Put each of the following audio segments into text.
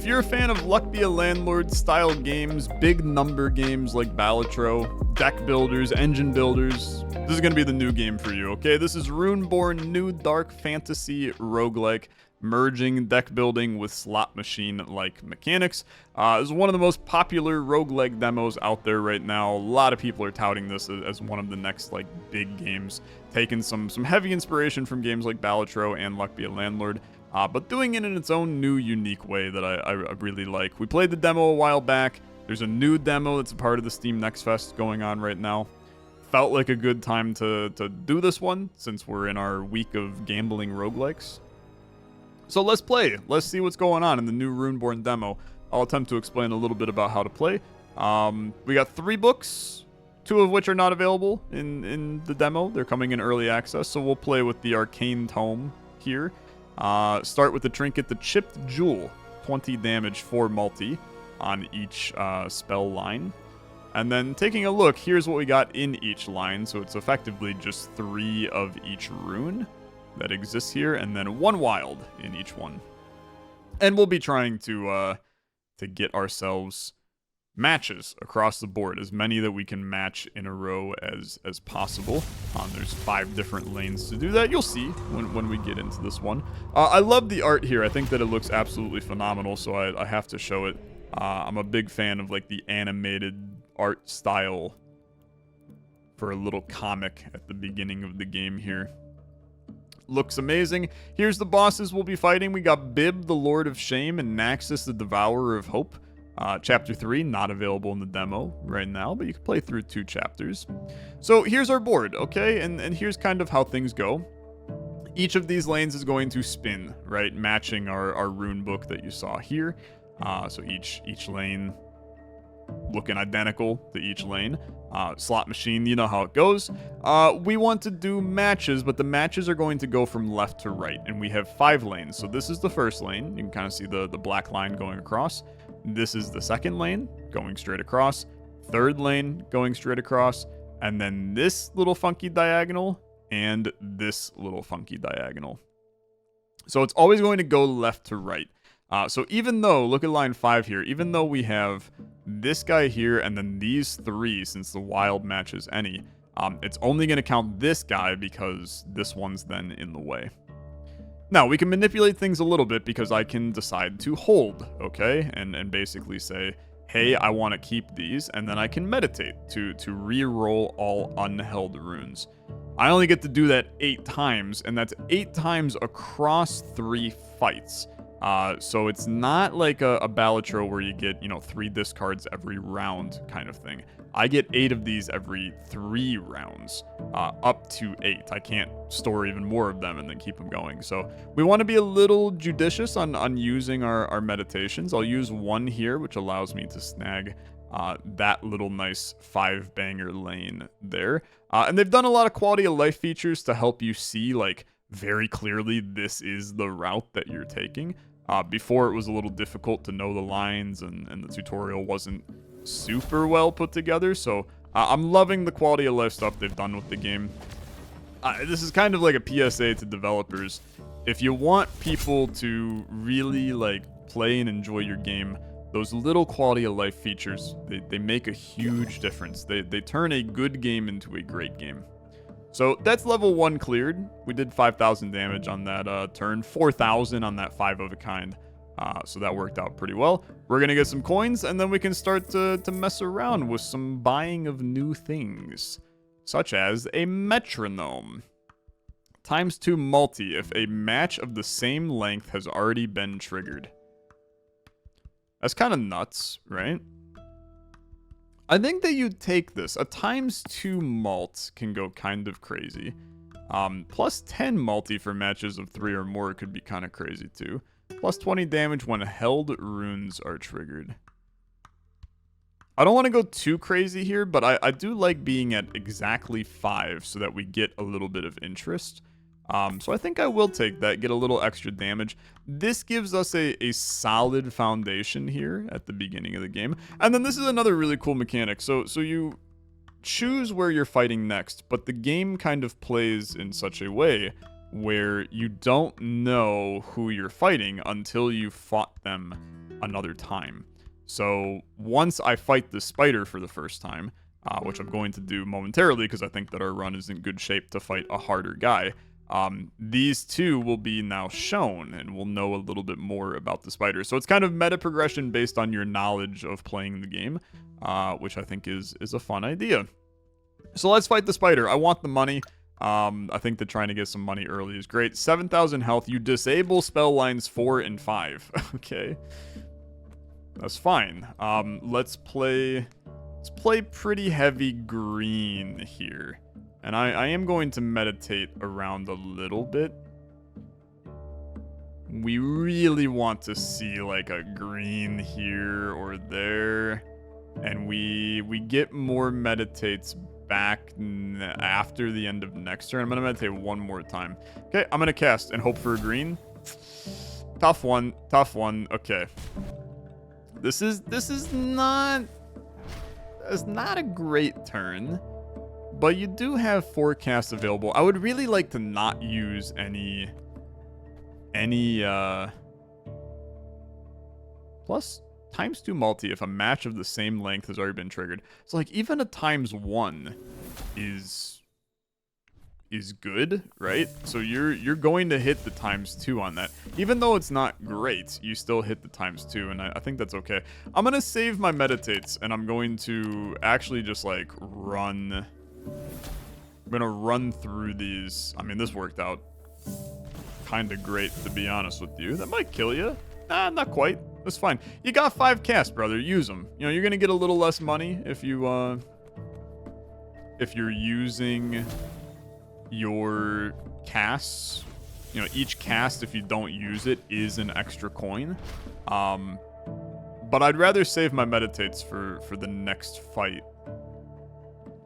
you're a fan of Luck Be a Landlord style games, big number games like Balatro, deck builders, engine builders, this is going to be the new game for you, okay? This is Runeborn, new dark fantasy roguelike, merging deck building with slot machine-like mechanics. This is one of the most popular roguelike demos out there right now. A lot of people are touting this as one of the next like big games, taking some heavy inspiration from games like Balatro and Luck Be a Landlord, but doing it in its own new, unique way that I really like. We played the demo a while back. There's a new demo that's a part of the Steam Next Fest going on right now. Felt like a good time to do this one, since we're in our week of gambling roguelikes. So let's play. Let's see what's going on in the new Runeborn demo. I'll attempt to explain a little bit about how to play. We got 3 books, 2 of which are not available in the demo. They're coming in early access, so we'll play with the Arcane Tome here. Start with the trinket, the Chipped Jewel. 20 damage for multi on each spell line. And then taking a look, here's what we got in each line. So it's effectively just 3 of each rune that exists here, and then 1 wild in each one. And we'll be trying to get ourselves matches across the board, as many that we can match in a row as possible. There's 5 different lanes to do that. You'll see when we get into this one. I love the art here. I think that it looks absolutely phenomenal, so I have to show it. I'm a big fan of like the animated art style for a little comic at the beginning of the game here. Looks amazing. Here's the bosses we'll be fighting. We got Bib, the Lord of Shame, and Naxxus, the Devourer of Hope. Chapter 3, not available in the demo right now, but you can play through 2 chapters. So here's our board, okay? And here's kind of how things go. Each of these lanes is going to spin, right? Matching our rune book that you saw here. So each lane looking identical to each lane. Slot machine, you know how it goes. We want to do matches, but the matches are going to go from left to right, and we have 5 lanes. So this is the first lane. You can kind of see the black line going across. This is the second lane going straight across. Third lane going straight across. And then this little funky diagonal and this little funky diagonal. So it's always going to go left to right. So even though, look at line 5 here, even though we have this guy here and then these 3, since the wild matches any, it's only going to count this guy because this one's then in the way. Now, we can manipulate things a little bit because I can decide to hold, okay? And basically say, hey, I want to keep these, and then I can meditate to re-roll all unheld runes. I only get to do that 8 times, and that's 8 times across 3 fights. So it's not like a Balatro where you get, 3 discards every round kind of thing. I get 8 of these every 3 rounds, up to 8. I can't store even more of them and then keep them going. So we want to be a little judicious on using our meditations. I'll use 1 here, which allows me to snag that little nice 5-banger lane there. And they've done a lot of quality of life features to help you see, like, very clearly this is the route that you're taking. Before it was a little difficult to know the lines, and the tutorial wasn't super well put together, so I'm loving the quality of life stuff they've done with the game. This is kind of like a PSA to developers. If you want people to really like play and enjoy your game, those little quality of life features, they make a huge difference. They turn a good game into a great game. So that's level 1 cleared. We did 5,000 damage on that turn, 4,000 on that 5 of a kind. So that worked out pretty well. We're going to get some coins, and then we can start to mess around with some buying of new things, such as a metronome. ×2 multi if a match of the same length has already been triggered. That's kind of nuts, right? I think that you'd take this. A ×2 mult can go kind of crazy. Plus 10 multi for matches of 3 or more could be kind of crazy too. Plus 20 damage when held runes are triggered. I don't want to go too crazy here, but I do like being at exactly 5 so that we get a little bit of interest. So I think I will take that, get a little extra damage. This gives us a solid foundation here at the beginning of the game. And then this is another really cool mechanic. So you choose where you're fighting next, but the game kind of plays in such a way where you don't know who you're fighting until you fought them another time. So once I fight the spider for the first time, which I'm going to do momentarily because I think that our run is in good shape to fight a harder guy, these two will be now shown, and we'll know a little bit more about the spider. So it's kind of meta progression based on your knowledge of playing the game, which I think is a fun idea. So let's fight the spider. I want the money. I think that trying to get some money early is great. 7,000 health. You disable spell lines 4 and 5. Okay. That's fine. Let's play pretty heavy green here. And I am going to meditate around a little bit. We really want to see like a green here or there. And we get more meditates back after the end of next turn. I'm going to meditate one more time. Okay, I'm going to cast and hope for a green. Tough one. Tough one. Okay. This is not... It's not a great turn. But you do have forecasts available. I would really like to not use any plus ×2 multi if a match of the same length has already been triggered. So like even a ×1 is good, right? So you're going to hit the ×2 on that. Even though it's not great, you still hit the ×2, and I think that's okay. I'm gonna save my meditates, and I'm going to actually just like run. I'm gonna run through these. I mean, this worked out kind of great, to be honest with you. That might kill you. Nah, not quite. That's fine. You got 5 casts, brother. Use them. You know, you're gonna get a little less money if you're using your casts. You know, each cast, if you don't use it, is an extra coin. But I'd rather save my meditates for the next fight.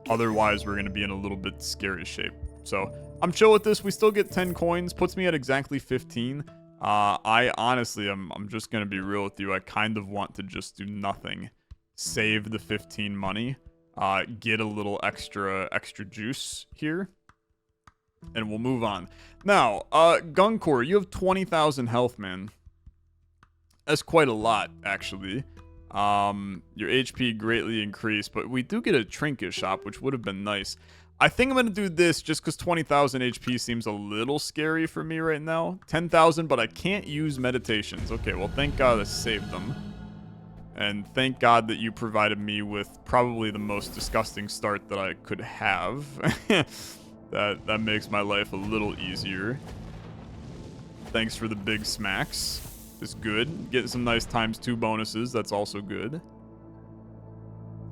Otherwise, we're going to be in a little bit scary shape. So, I'm chill with this. We still get 10 coins. Puts me at exactly 15. I honestly, I'm just going to be real with you. I kind of want to just do nothing. Save the 15 money. Get a little extra juice here. And we'll move on. Now, Gunkor, you have 20,000 health, man. That's quite a lot, actually. Your HP greatly increased, but we do get a trinket shop, which would have been nice. I think I'm going to do this just because 20,000 HP seems a little scary for me right now. 10,000, but I can't use meditations. Okay, well, thank God I saved them. And thank God that you provided me with probably the most disgusting start that I could have. That makes my life a little easier. Thanks for the big smacks. It's good. Getting some nice ×2 bonuses. That's also good.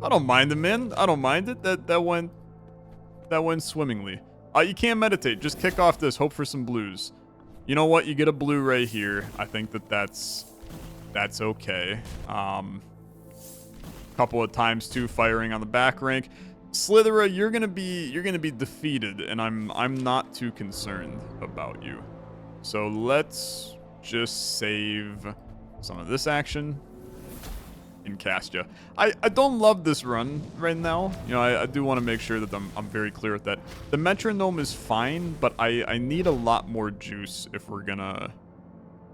I don't mind it, man. I don't mind it. That went swimmingly. You can't meditate. Just kick off this. Hope for some blues. You know what? You get a blue right here. I think that's okay. Couple of ×2 firing on the back rank. Slithera, you're gonna be defeated, and I'm not too concerned about you. So let's just save some of this action and cast ya. I don't love this run right now. You know, I do want to make sure that I'm very clear with that. The metronome is fine, but I need a lot more juice if we're gonna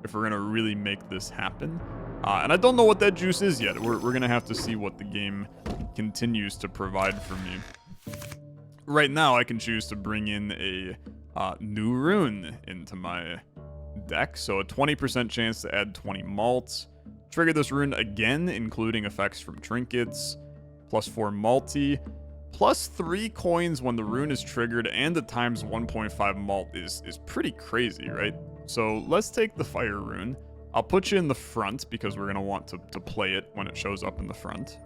really make this happen. And I don't know what that juice is yet. We're gonna have to see what the game continues to provide for me. Right now, I can choose to bring in a new rune into my deck, so a 20% chance to add 20 malts. Trigger this rune again, including effects from trinkets. +4 multi. +3 coins when the rune is triggered, and the ×1.5 malt is pretty crazy, right? So let's take the fire rune. I'll put you in the front because we're going to want to play it when it shows up in the front.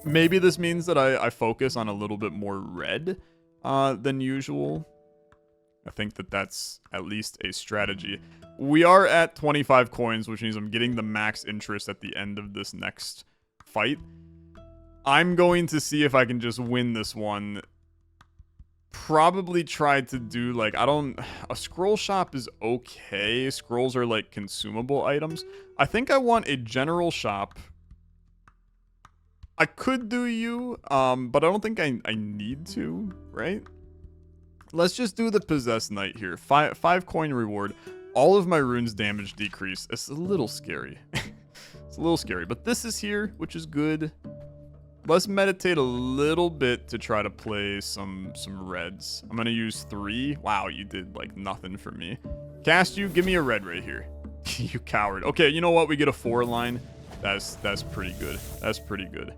Maybe this means that I focus on a little bit more red than usual. I think that's at least a strategy. We are at 25 coins, which means I'm getting the max interest at the end of this next fight. I'm going to see if I can just win this one. Probably try to do, like, a scroll shop is okay. Scrolls are, like, consumable items. I think I want a general shop. I could do you, but I don't think I need to, right? Let's just do the Possessed Knight here. 5 coin reward. All of my runes damage decrease. It's a little scary. It's a little scary, but this is here, which is good. Let's meditate a little bit to try to play some reds. I'm gonna use 3. Wow, you did like nothing for me. Cast you, give me a red right here. You coward. Okay, you know what? We get a 4 line. That's pretty good. That's pretty good.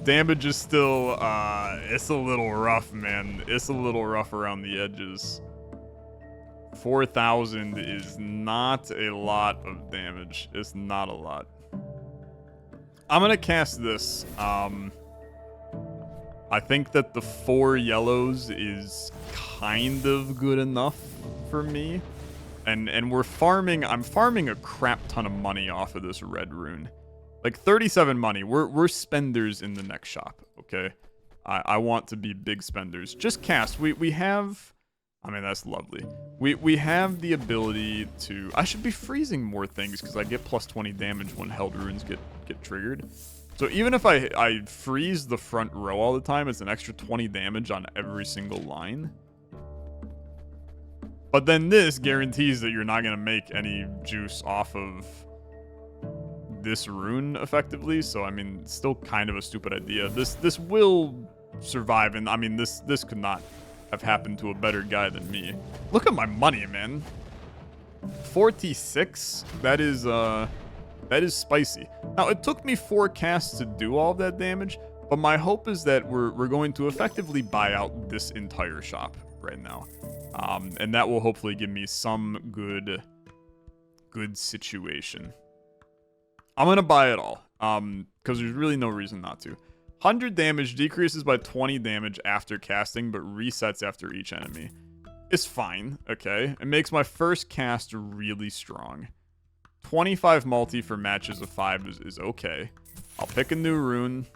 Damage is still, it's a little rough, man. It's a little rough around the edges. 4,000 is not a lot of damage. It's not a lot. I'm gonna cast this. I think that the 4 yellows is kind of good enough for me. And we're farming, I'm farming a crap ton of money off of this red rune. Like 37 money. We're spenders in the next shop, okay? I want to be big spenders. Just cast. We have, I mean, that's lovely. We have the ability to, I should be freezing more things because I get plus 20 damage when held runes get triggered. So even if I freeze the front row all the time, it's an extra 20 damage on every single line. But then this guarantees that you're not going to make any juice off of this rune effectively. So, I mean, it's still kind of a stupid idea. This will survive, and I mean, this could not have happened to a better guy than me. Look at my money, man. 46? That is spicy. Now, it took me 4 casts to do all of that damage, but my hope is that we're going to effectively buy out this entire shop right now. And that will hopefully give me some good situation. I'm going to buy it all, because there's really no reason not to. 100 damage decreases by 20 damage after casting, but resets after each enemy. It's fine, okay? It makes my first cast really strong. 25 multi for matches of 5 is okay. I'll pick a new rune.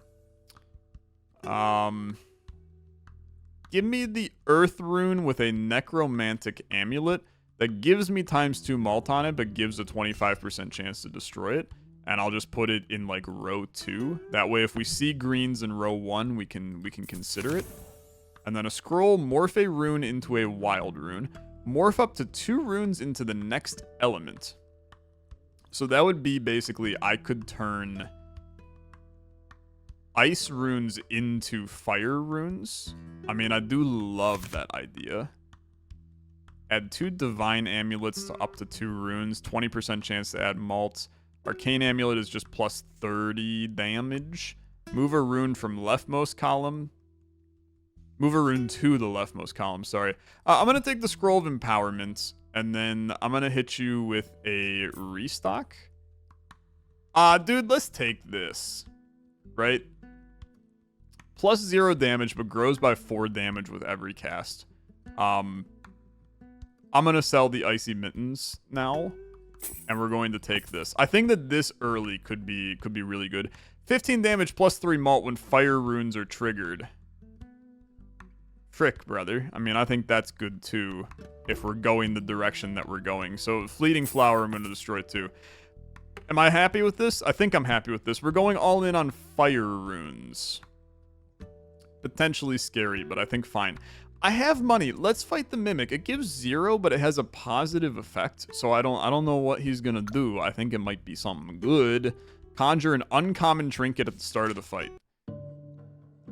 Give me the Earth rune with a Necromantic Amulet that gives me ×2 mult on it, but gives a 25% chance to destroy it. And I'll just put it in like row 2. That way, if we see greens in row 1, we can consider it. And then a scroll, morph a rune into a wild rune. Morph up to 2 runes into the next element. So that would be basically, I could turn ice runes into fire runes. I mean, I do love that idea. Add 2 divine amulets to up to 2 runes. 20% chance to add malt. Arcane amulet is just plus 30 damage. Move a rune from leftmost column. Move a rune to the leftmost column, sorry. I'm going to take the Scroll of Empowerment, and then I'm going to hit you with a restock. Dude, let's take this. Right? Plus 0 damage, but grows by 4 damage with every cast. I'm going to sell the Icy Mittens now, and we're going to take this. I think that this early could be really good. 15 damage plus 3 malt when fire runes are triggered. Frick, brother. I mean, I think that's good too, if we're going the direction that we're going. So, Fleeting Flower, I'm going to destroy too. Am I happy with this? I think I'm happy with this. We're going all in on fire runes. Potentially scary, but I think fine. I have money. Let's fight the Mimic. It gives 0, but it has a positive effect. So I don't know what he's going to do. I think it might be something good. Conjure an uncommon trinket at the start of the fight.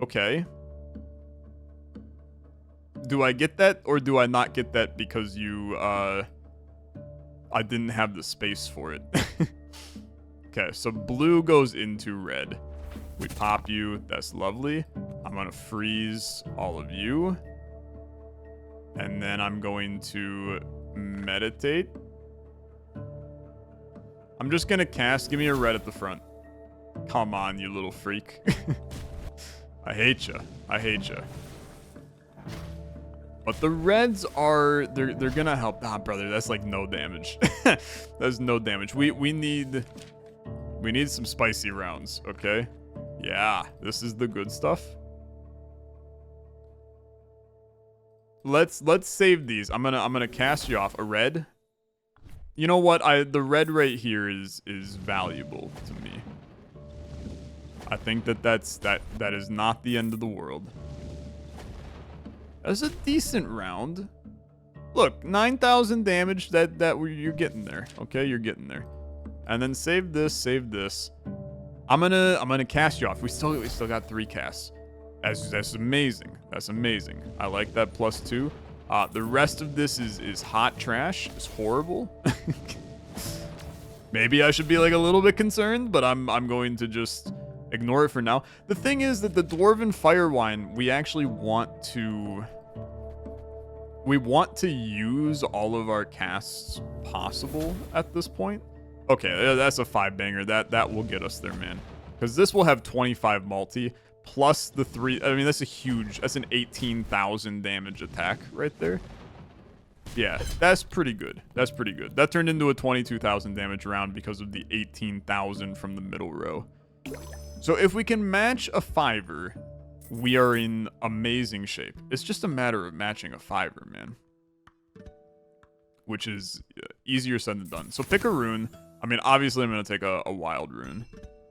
Okay. Do I get that, or do I not get that because you, I didn't have the space for it? Okay, so blue goes into red. We pop you. That's lovely. I'm going to freeze all of you. And then I'm going to meditate. I'm just going to cast. Give me a red at the front. Come on, you little freak. I hate you. I hate you. But the reds are, they're going to help. Ah, brother, that's like no damage. That's no damage. We need some spicy rounds, okay? Yeah, this is the good stuff. Let's save these. I'm gonna cast you off a red. You know what? The red right here is valuable to me. I think that is not the end of the world. That's a decent round. Look, 9,000 damage. That you're getting there. Okay, you're getting there. And then save this, save this. I'm gonna cast you off. We still got 3 casts. That's amazing. That's amazing. I like that +2. The rest of this is hot trash. It's horrible. Maybe I should be like a little bit concerned, but I'm going to just ignore it for now. The thing is that the Dwarven Firewine, we actually want to use all of our casts possible at this point. Okay, that's a 5-banger. That will get us there, man. Because this will have 25 multi plus the 3. I mean, that's an 18,000 damage attack right there. Yeah, that's pretty good. That's pretty good. That turned into a 22,000 damage round because of the 18,000 from the middle row. So if we can match a 5er, we are in amazing shape. It's just a matter of matching a 5er, man. Which is easier said than done. So pick a rune. I mean, obviously I'm going to take a wild rune.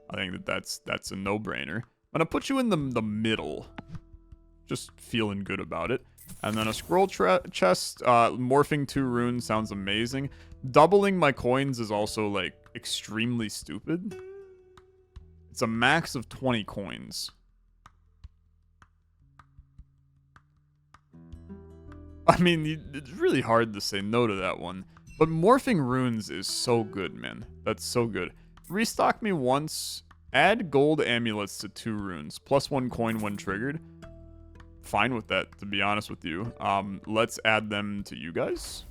I think that's a no-brainer. I'm going to put you in the middle. Just feeling good about it. And then a scroll chest. Morphing 2 runes sounds amazing. Doubling my coins is also, like, extremely stupid. It's a max of 20 coins. I mean, it's really hard to say no to that one. But morphing runes is so good, man. That's so good. Restock me once. Add gold amulets to 2 runes. +1 coin when triggered. Fine with that, to be honest with you. Let's add them to you guys.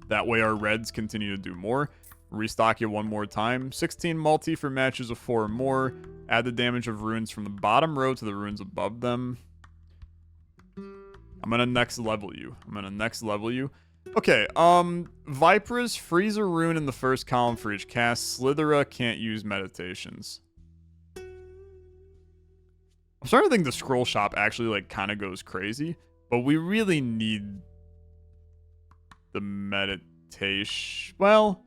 That way our reds continue to do more. Restock you one more time. 16 multi for matches of 4 or more. Add the damage of runes from the bottom row to the runes above them. I'm gonna next level you. Okay, Vipers, freeze a rune in the first column for each cast. Slithera can't use meditations. I'm starting to think the scroll shop actually, like, kind of goes crazy. But we really need the meditation. Well,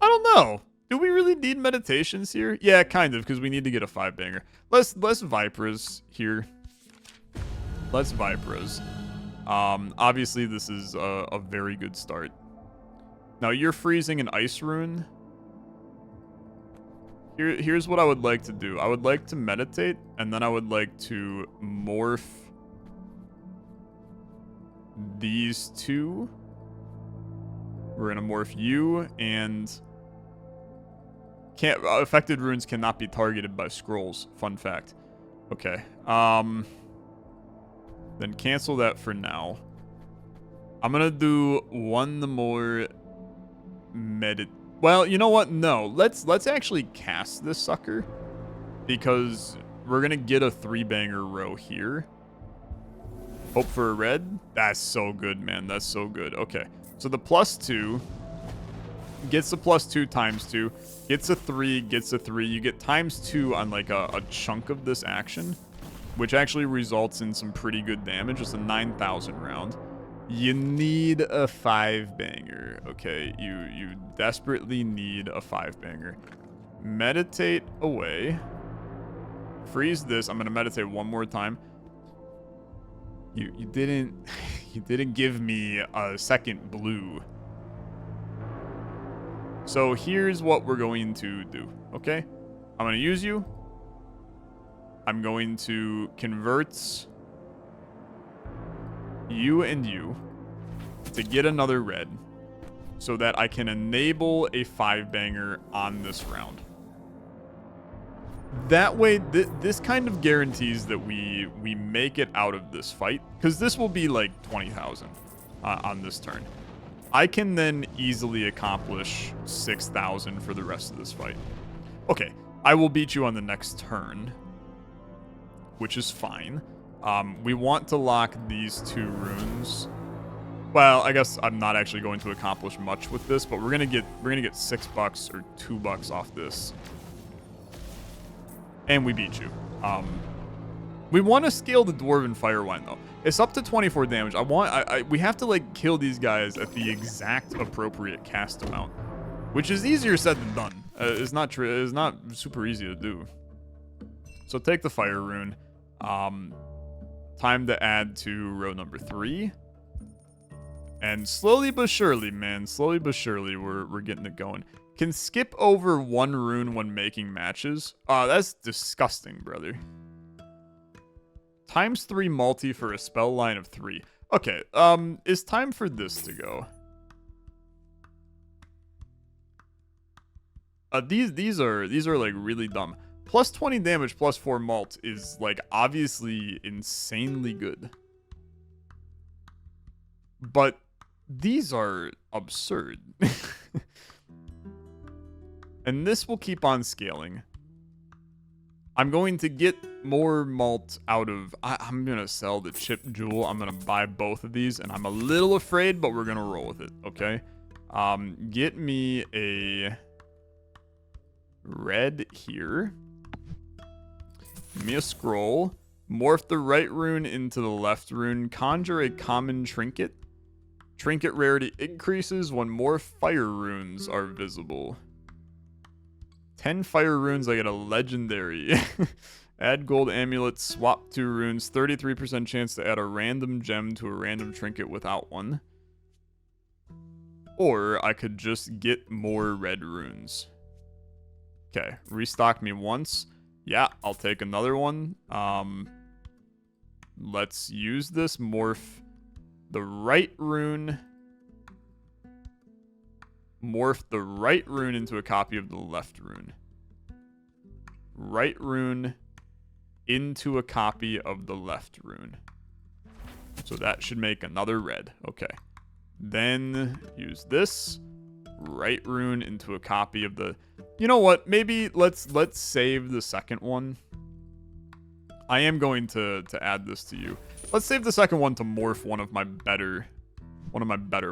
I don't know. Do we really need meditations here? Yeah, kind of, because we need to get a 5-banger. Less Vipers here. Less Vipers. Obviously, this is a very good start. Now, you're freezing an ice rune. Here's what I would like to do. I would like to meditate, and then I would like to morph these 2. We're going to morph you, and affected runes cannot be targeted by scrolls. Fun fact. Okay. Then cancel that for now. I'm going to do one more Well, you know what? No. Let's actually cast this sucker. Because we're going to get a 3-banger row here. Hope for a red. That's so good, man. That's so good. Okay. So the +2 gets a +2 times 2. Gets a 3, gets a 3. You get ×2 on like a chunk of this action. Which actually results in some pretty good damage. It's a 9,000 round. You need a 5-banger. Okay, you desperately need a 5-banger. Meditate away. Freeze this. I'm gonna meditate one more time. You didn't give me a second blue. So here's what we're going to do. Okay, I'm gonna use you. I'm going to convert you and you to get another red so that I can enable a 5-banger on this round. That way, this kind of guarantees that we make it out of this fight, because this will be like 20,000 on this turn. I can then easily accomplish 6,000 for the rest of this fight. Okay, I will beat you on the next turn, which is fine. We want to lock these 2 runes. Well, I guess I'm not actually going to accomplish much with this, but we're gonna get $6 or $2 off this, and we beat you. We want to scale the Dwarven Firewine though. It's up to 24 damage. We have to like kill these guys at the exact appropriate cast amount, which is easier said than done. It's not super easy to do. So take the fire rune. Time to add to row number 3. And slowly but surely, man, slowly but surely, we're getting it going. Can skip over 1 rune when making matches. That's disgusting, brother. ×3 multi for a spell line of 3. Okay, it's time for this to go. These are like really dumb. Plus 20 damage, plus 4 mult is like obviously insanely good. But these are absurd. And this will keep on scaling. I'm going to get more malt out of... I'm going to sell the chip jewel. I'm going to buy both of these. And I'm a little afraid, but we're going to roll with it, okay? Get me a red here. Give me a scroll. Morph the right rune into the left rune. Conjure a common trinket. Trinket rarity increases when more fire runes are visible. 10 fire runes, I get a legendary. Add gold amulet, swap 2 runes. 33% chance to add a random gem to a random trinket without one. Or I could just get more red runes. Okay, restock me once. Yeah, I'll take another one. Let's use this. Morph the right rune. Morph the right rune into a copy of the left rune. Right rune into a copy of the left rune. So that should make another red. Okay. Then use this. Right rune into a copy of the... You know what? Maybe let's save the second one. I am going to add this to you. Let's save the second one to morph one of my better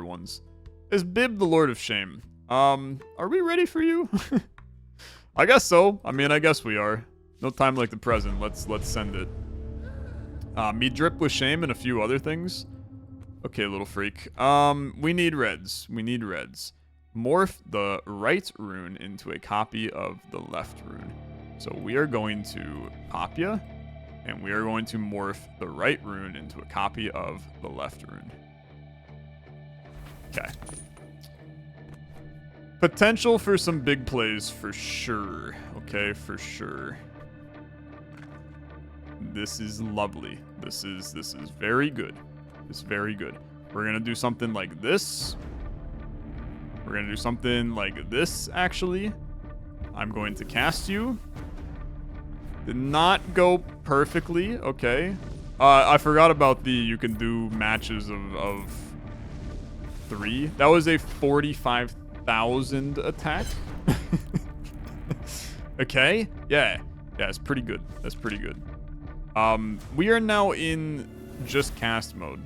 ones. Is Bib the Lord of Shame? Are we ready for you? I guess so. I mean, I guess we are. No time like the present. Let's send it. Me drip with shame and a few other things. Okay, little freak. We need reds. We need reds. Morph the right rune into a copy of the left rune. So we are going to Papia, and we are going to morph the right rune into a copy of the left rune. Okay. Potential for some big plays for sure. Okay, for sure. This is lovely. This is very good. This is very good. We're gonna do something like this. We're gonna do something like this, actually. I'm going to cast you. Did not go perfectly, okay. I forgot about the you can do matches of 3. That was a 45,000 attack. Okay, yeah, it's pretty good. That's pretty good. We are now in just cast mode.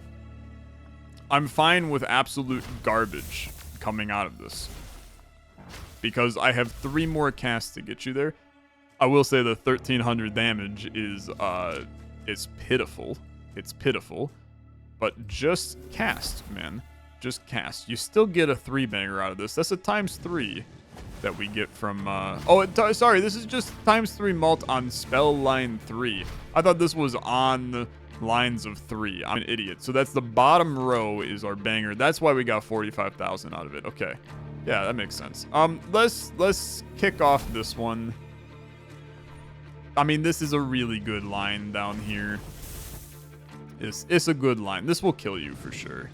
I'm fine with absolute garbage coming out of this, because I have 3 more casts to get you there. I will say the 1300 damage is pitiful. It's pitiful, but just cast, man. Just cast. You still get a 3-banger out of this. That's a ×3 that we get from... sorry, this is just ×3 mult on spell line 3. I thought this was on lines of 3. I'm an idiot. So that's the bottom row is our banger. That's why we got 45,000 out of it. Okay. Yeah, that makes sense. Let's kick off this one. I mean, this is a really good line down here. It's a good line. This will kill you for sure.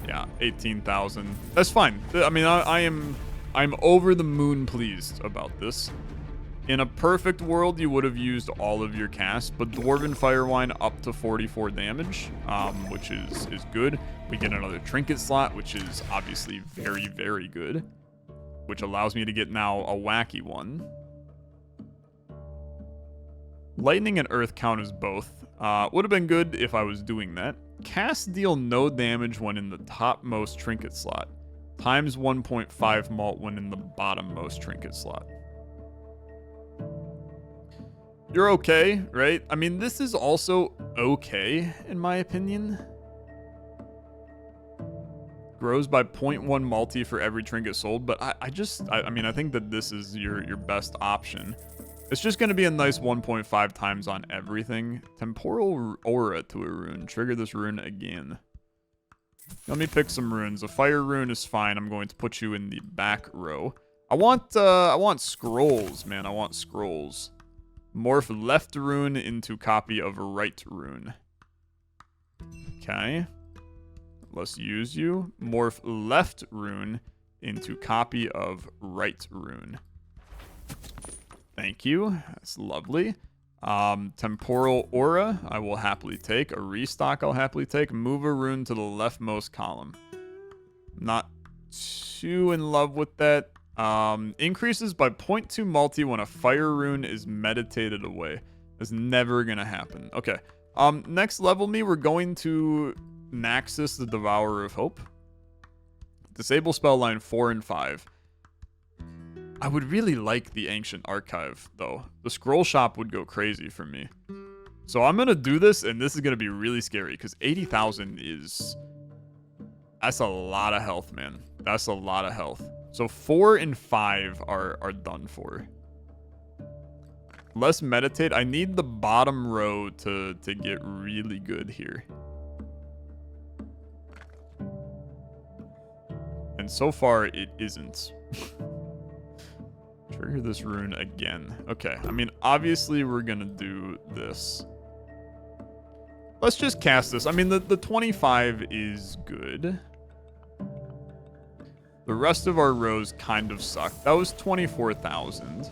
Yeah, 18,000. That's fine. I mean, I'm over the moon pleased about this. In a perfect world, you would have used all of your casts, but Dwarven Firewine up to 44 damage, which is good. We get another trinket slot, which is obviously very, very good, which allows me to get now a wacky one. Lightning and Earth count as both. Would have been good if I was doing that. Casts deal no damage when in the topmost trinket slot. Times 1.5 mult when in the bottommost trinket slot. You're okay, right? I mean, this is also okay, in my opinion. Grows by 0.1 multi for every trinket sold, but I mean, I think that this is your best option. It's just going to be a nice 1.5 times on everything. Temporal aura to a rune. Trigger this rune again. Let me pick some runes. A fire rune is fine. I'm going to put you in the back row. I want scrolls, man. I want scrolls. Morph left rune into copy of right rune. Okay. Let's use you. Morph left rune into copy of right rune. Thank you. That's lovely. Temporal aura, I will happily take. A restock, I'll happily take. Move a rune to the leftmost column. Not too in love with that. Increases by 0.2 multi when a fire rune is meditated away. That's never gonna happen. Okay. Next level me, we're going to Naxxus, the Devourer of Hope. Disable spell line 4 and 5. I would really like the Ancient Archive, though. The scroll shop would go crazy for me. So I'm going to do this, and this is going to be really scary, because 80,000 is... That's a lot of health, man. That's a lot of health. So 4 and 5 are done for. Let's meditate. I need the bottom row to get really good here. And so far, it isn't. Trigger this rune again. Okay, I mean, obviously we're gonna do this. Let's just cast this. I mean, the 25 is good. The rest of our rows kind of suck. That was 24,000.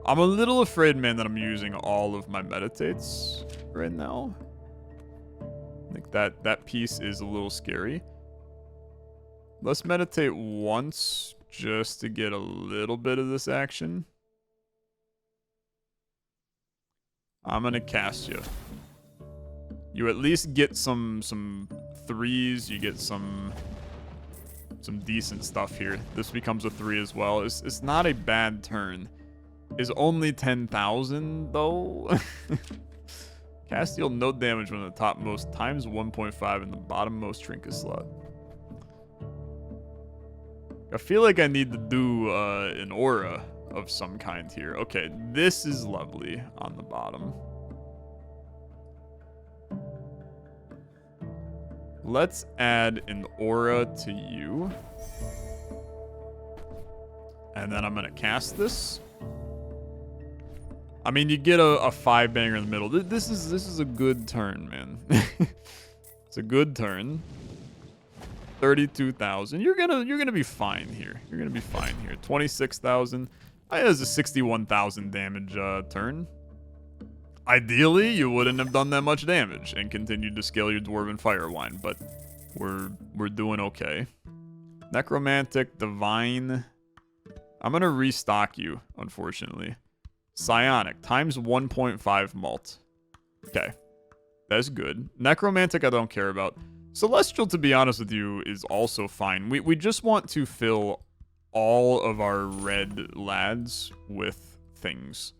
I'm a little afraid, man, that I'm using all of my meditates right now. I think that piece is a little scary. Let's meditate once just to get a little bit of this action. I'm gonna cast you. You at least get some threes. You get some decent stuff here. This becomes a 3 as well. It's not a bad turn. Is only 10,000 though. Cast deal no damage when the topmost times 1.5 in the bottommost trinket slot. I feel like I need to do an aura of some kind here. Okay, this is lovely on the bottom. Let's add an aura to you. And then I'm going to cast this. I mean, you get a 5 banger in the middle. This is a good turn, man. It's a good turn. 32,000. You're gonna be fine here. You're gonna be fine here. 26,000. That is a 61,000 damage turn. Ideally, you wouldn't have done that much damage and continued to scale your Dwarven Firewine, but we're doing okay. Necromantic, Divine. I'm gonna restock you, unfortunately. Psionic, times 1.5 mult. Okay. That's good. Necromantic, I don't care about. Celestial, to be honest with you, is also fine. We just want to fill all of our red lads with things.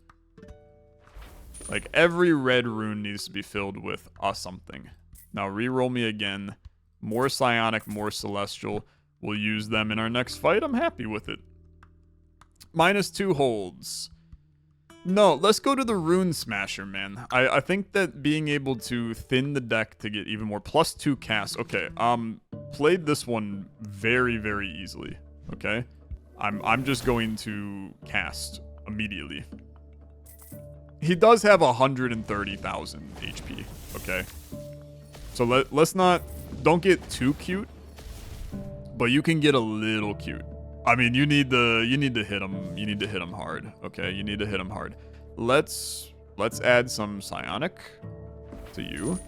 Like, every red rune needs to be filled with something. Now, reroll me again. More Psionic, more Celestial. We'll use them in our next fight. I'm happy with it. -2 holds. No, let's go to the Rune Smasher, man. I think that being able to thin the deck to get even more +2 casts. Okay, played this one very, very easily. Okay, I'm just going to cast immediately. He does have 130,000 HP. Okay, so let's not, don't get too cute, but you can get a little cute. I mean, you need to hit him. You need to hit him hard. Okay, you need to hit him hard. Let's add some Psionic to you.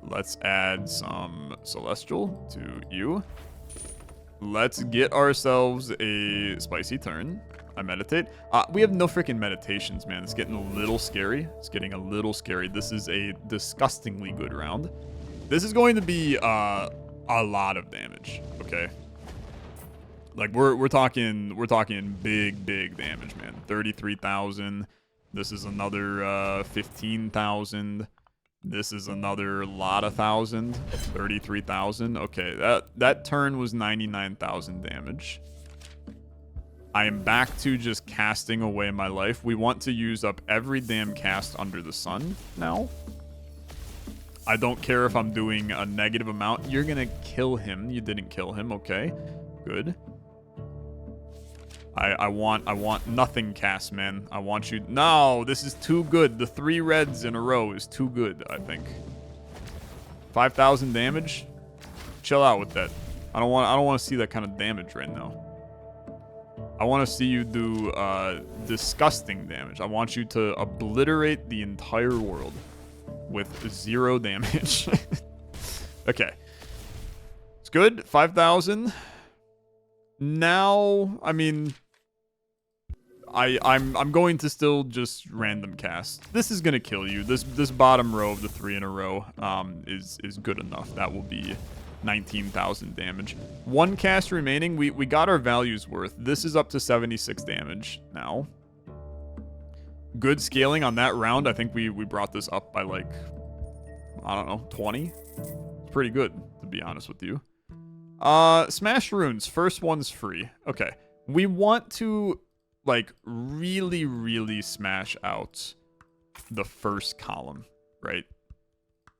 Let's add some Celestial to you. Let's get ourselves a spicy turn. I meditate. We have no freaking meditations, man. It's getting a little scary. It's getting a little scary. This is a disgustingly good round. This is going to be a lot of damage. Okay. Like we're talking big damage, man. 33,000. This is another 15,000. This is another lot of thousand. 33,000. Okay, that turn was 99,000 damage. I am back to just casting away my life. We want to use up every damn cast under the sun now. I don't care if I'm doing a negative amount. You're gonna kill him. You didn't kill him. Okay, good. I want nothing cast, man. I want you. No, this is too good. The 3 reds in a row is too good, I think. 5,000 damage? Chill out with that. I don't want to see that kind of damage right now. I want to see you do disgusting damage. I want you to obliterate the entire world with 0 damage. Okay. It's good. 5,000. Now, I mean, I'm going to still just random cast. This is gonna kill you. This bottom row of the 3 in a row is good enough. That will be 19,000 damage. 1 cast remaining. We got our values worth. This is up to 76 damage now. Good scaling on that round. I think we brought this up by like, I don't know, 20. It's pretty good, to be honest with you. Smash runes. First one's free. Okay. We want to like really smash out the first column, right?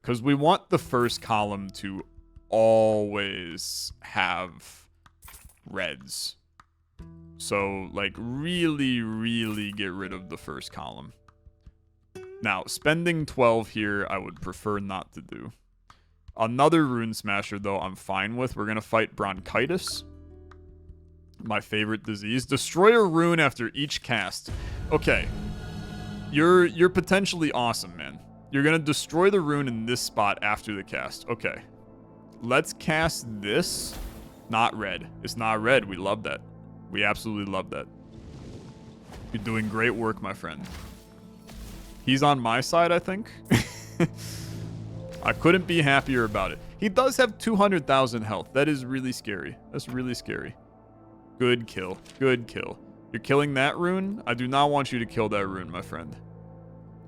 Because we want the first column to always have reds. So like really get rid of the first column. Now, spending 12 here, I would prefer not to do. Another rune smasher, though, I'm fine with. We're going to fight bronchitis. My favorite disease. Destroy a rune after each cast. Okay. You're potentially awesome, man. You're going to destroy the rune in this spot after the cast. Okay. Let's cast this. Not red. It's not red. We love that. We absolutely love that. You're doing great work, my friend. He's on my side, I think. I couldn't be happier about it. He does have 200,000 health. That is really scary. That's really scary. Good kill. Good kill. You're killing that rune? I do not want you to kill that rune, my friend.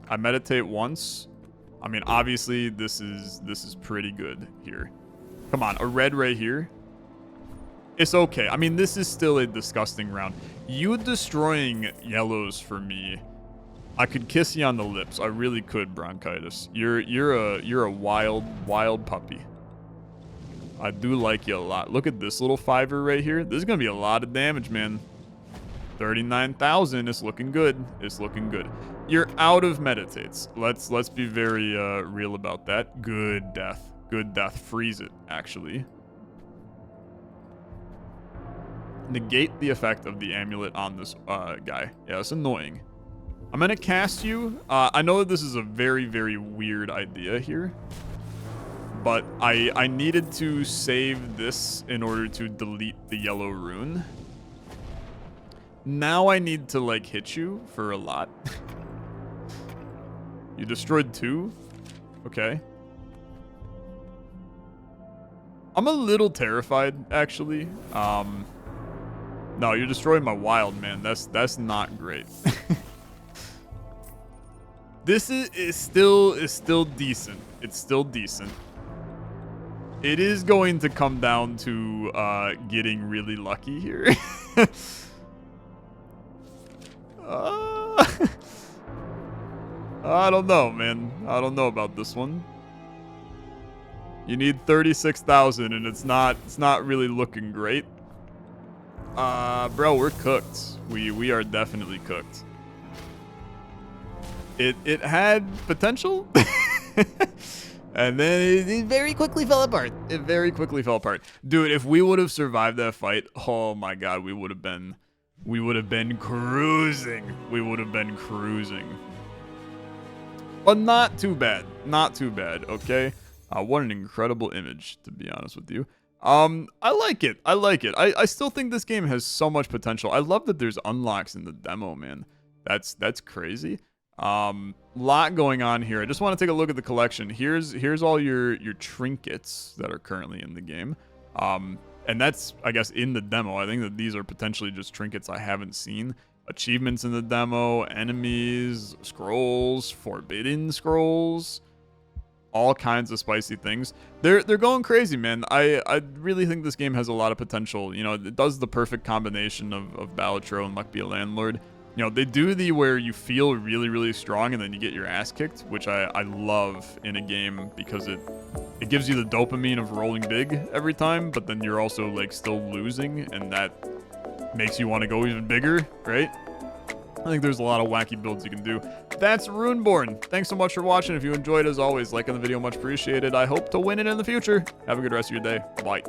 I meditate once. I mean, obviously, this is pretty good here. Come on, a red right here. It's okay. I mean, this is still a disgusting round. You destroying yellows for me, I could kiss you on the lips. I really could, bronchitis. You're a wild puppy. I do like you a lot. Look at this little 5er right here. This is gonna be a lot of damage, man. 39,000. It's looking good. It's looking good. You're out of meditates. Let's be very real about that. Good death. Good death. Freeze it, actually. Negate the effect of the amulet on this guy. Yeah, it's annoying. I'm gonna cast you. I know that this is a very weird idea here, but I needed to save this in order to delete the yellow rune. Now I need to like hit you for a lot. You destroyed 2? Okay. I'm a little terrified, actually. No, you're destroying my wild, man. That's not great. This is still decent. It's still decent. It is going to come down to getting really lucky here. I don't know, man. I don't know about this one. You need 36,000, and it's not really looking great. Bro, we're cooked. We are definitely cooked. It had potential, and then it very quickly fell apart. It very quickly fell apart. Dude, if we would have survived that fight, oh my god, we would have been cruising. We would have been cruising. But not too bad. Not too bad, okay? What an incredible image, to be honest with you. I like it. I like it. I still think this game has so much potential. I love that there's unlocks in the demo, man. That's crazy. Lot going on here. I just want to take a look at the collection. Here's all your trinkets that are currently in the game. And that's, I guess, in the demo. I think that these are potentially just trinkets I haven't seen. Achievements in the demo, enemies, scrolls, forbidden scrolls, all kinds of spicy things. They're going crazy, man. I really think this game has a lot of potential. You know, it does the perfect combination of Balatro and Luck Be a Landlord. You know, they do the where you feel really, really strong and then you get your ass kicked, which I love in a game because it gives you the dopamine of rolling big every time, but then you're also like still losing, and that makes you want to go even bigger, right? I think there's a lot of wacky builds you can do. That's Runeborn. Thanks so much for watching. If you enjoyed, as always, like on the video, much appreciated. I hope to win it in the future. Have a good rest of your day. Bye.